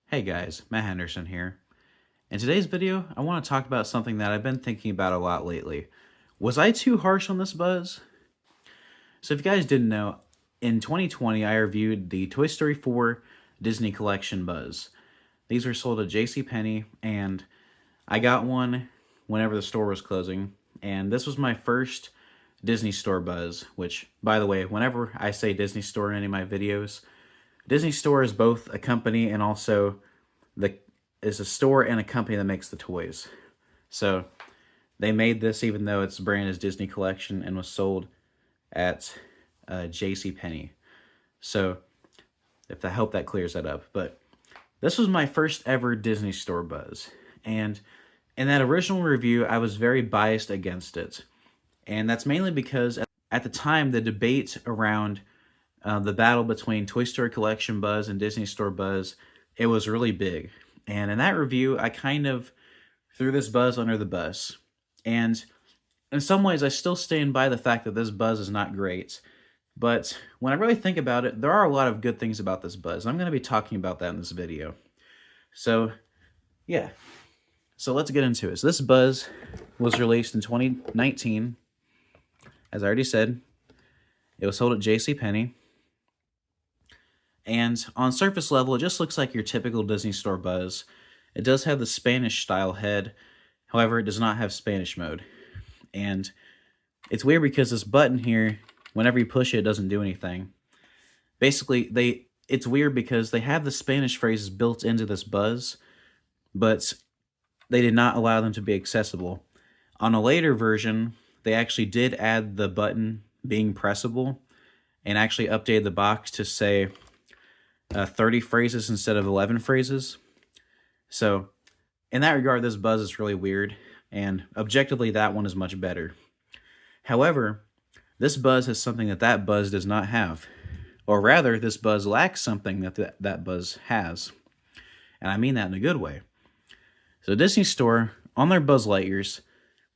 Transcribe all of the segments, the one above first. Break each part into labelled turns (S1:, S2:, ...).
S1: Hey guys, Matt Henderson here. In today's video, I want to talk about something that I've been thinking about a lot lately. Was I too harsh on this buzz? So if you guys didn't know, in 2020 I reviewed the Toy Story 4 Disney Collection Buzz. These were sold at JCPenney, and I got one whenever the store was closing, and this was my first Disney Store Buzz, which, by the way, whenever I say Disney Store in any of my videos, Disney Store is both a company and also is a store and a company that makes the toys. So they made this even though its brand is Disney Collection and was sold at JCPenney. So I hope that clears that up. But this was my first ever Disney Store Buzz. And in that original review, I was very biased against it. And that's mainly because at the time, the debate around the battle between Toy Story Collection Buzz and Disney Store Buzz, it was really big. And in that review, I kind of threw this buzz under the bus. And in some ways, I still stand by the fact that this buzz is not great. But when I really think about it, there are a lot of good things about this buzz. I'm going to be talking about that in this video. So, yeah. So let's get into it. So this buzz was released in 2019. As I already said, it was sold at JCPenney. And on surface level, it just looks like your typical Disney Store Buzz. It does have the Spanish style head. However, it does not have Spanish mode. And it's weird because this button here, whenever you push it, it doesn't do anything. Basically, it's weird because they have the Spanish phrases built into this buzz, but they did not allow them to be accessible. On a later version, they actually did add the button being pressable and actually updated the box to say 30 phrases instead of 11 phrases. So in that regard, this buzz is really weird, and objectively that one is much better. However, this buzz has something that buzz does not have. Or rather, this buzz lacks something that buzz has. And I mean that in a good way. So Disney Store, on their Buzz Lightyears,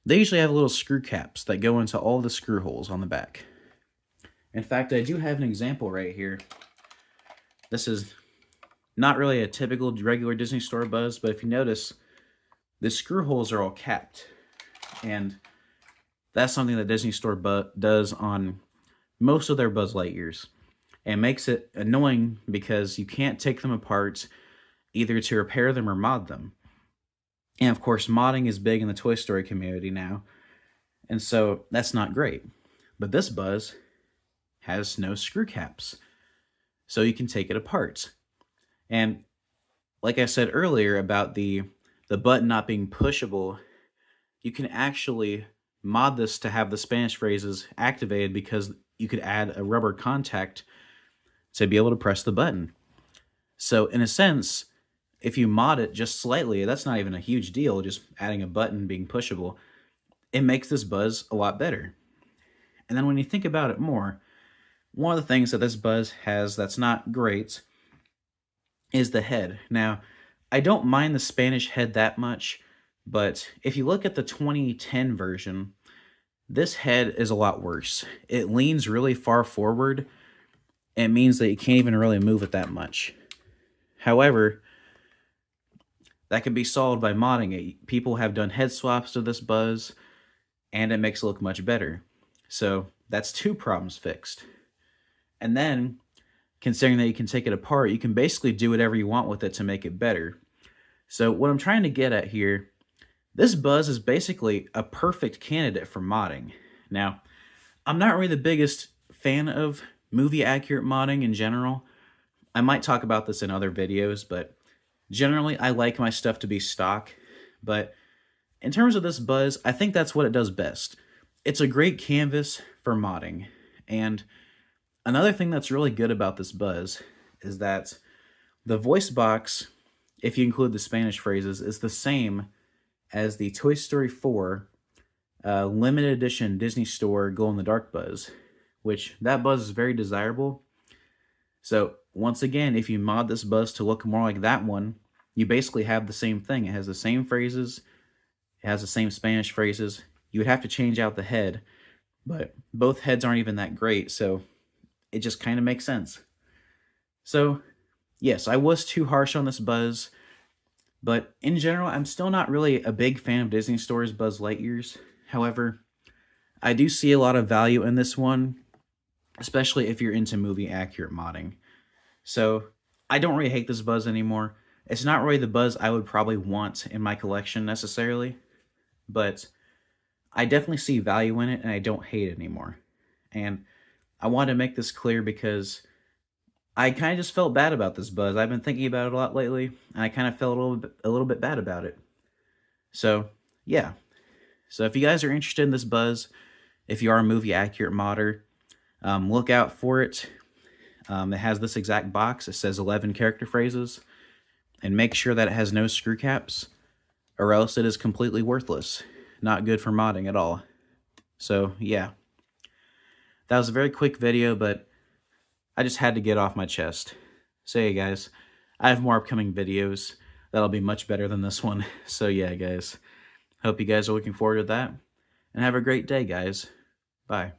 S1: they usually have little screw caps that go into all the screw holes on the back. In fact, I do have an example right here. This is not really a typical regular Disney Store Buzz, but if you notice, the screw holes are all capped. And that's something that Disney Store does on most of their Buzz Lightyears. And makes it annoying because you can't take them apart either to repair them or mod them. And of course, modding is big in the Toy Story community now. And so that's not great. But this Buzz has no screw caps, so you can take it apart. And like I said earlier about the button not being pushable, you can actually mod this to have the Spanish phrases activated because you could add a rubber contact to be able to press the button. So in a sense, if you mod it just slightly, that's not even a huge deal, just adding a button being pushable, it makes this buzz a lot better. And then when you think about it more, one of the things that this buzz has that's not great is the head. Now, I don't mind the Spanish head that much, but if you look at the 2010 version, this head is a lot worse. It leans really far forward. It means that you can't even really move it that much. However, that can be solved by modding it. People have done head swaps to this buzz, and it makes it look much better. So that's two problems fixed. And then, considering that you can take it apart, you can basically do whatever you want with it to make it better. So what I'm trying to get at here, this buzz is basically a perfect candidate for modding. Now, I'm not really the biggest fan of movie-accurate modding in general. I might talk about this in other videos, but generally I like my stuff to be stock. But in terms of this buzz, I think that's what it does best. It's a great canvas for modding. And another thing that's really good about this buzz is that the voice box, if you include the Spanish phrases, is the same as the Toy Story 4 limited edition Disney Store glow-in-the-dark buzz, which that buzz is very desirable. So once again, if you mod this buzz to look more like that one, you basically have the same thing. It has the same phrases, it has the same Spanish phrases. You would have to change out the head, but both heads aren't even that great, so it just kind of makes sense. So yes, I was too harsh on this Buzz, but in general, I'm still not really a big fan of Disney Store's Buzz Lightyears. However, I do see a lot of value in this one, especially if you're into movie accurate modding. So I don't really hate this Buzz anymore. It's not really the Buzz I would probably want in my collection necessarily, but I definitely see value in it and I don't hate it anymore. And I want to make this clear because I kind of just felt bad about this Buzz. I've been thinking about it a lot lately, and I kind of felt a little bit bad about it. So, yeah. So if you guys are interested in this Buzz, if you are a movie accurate modder, look out for it. It has this exact box. It says 11 character phrases. And make sure that it has no screw caps, or else it is completely worthless. Not good for modding at all. So, yeah. That was a very quick video, but I just had to get off my chest. So, yeah, guys, I have more upcoming videos that'll be much better than this one. So, yeah, guys, hope you guys are looking forward to that. And have a great day, guys. Bye.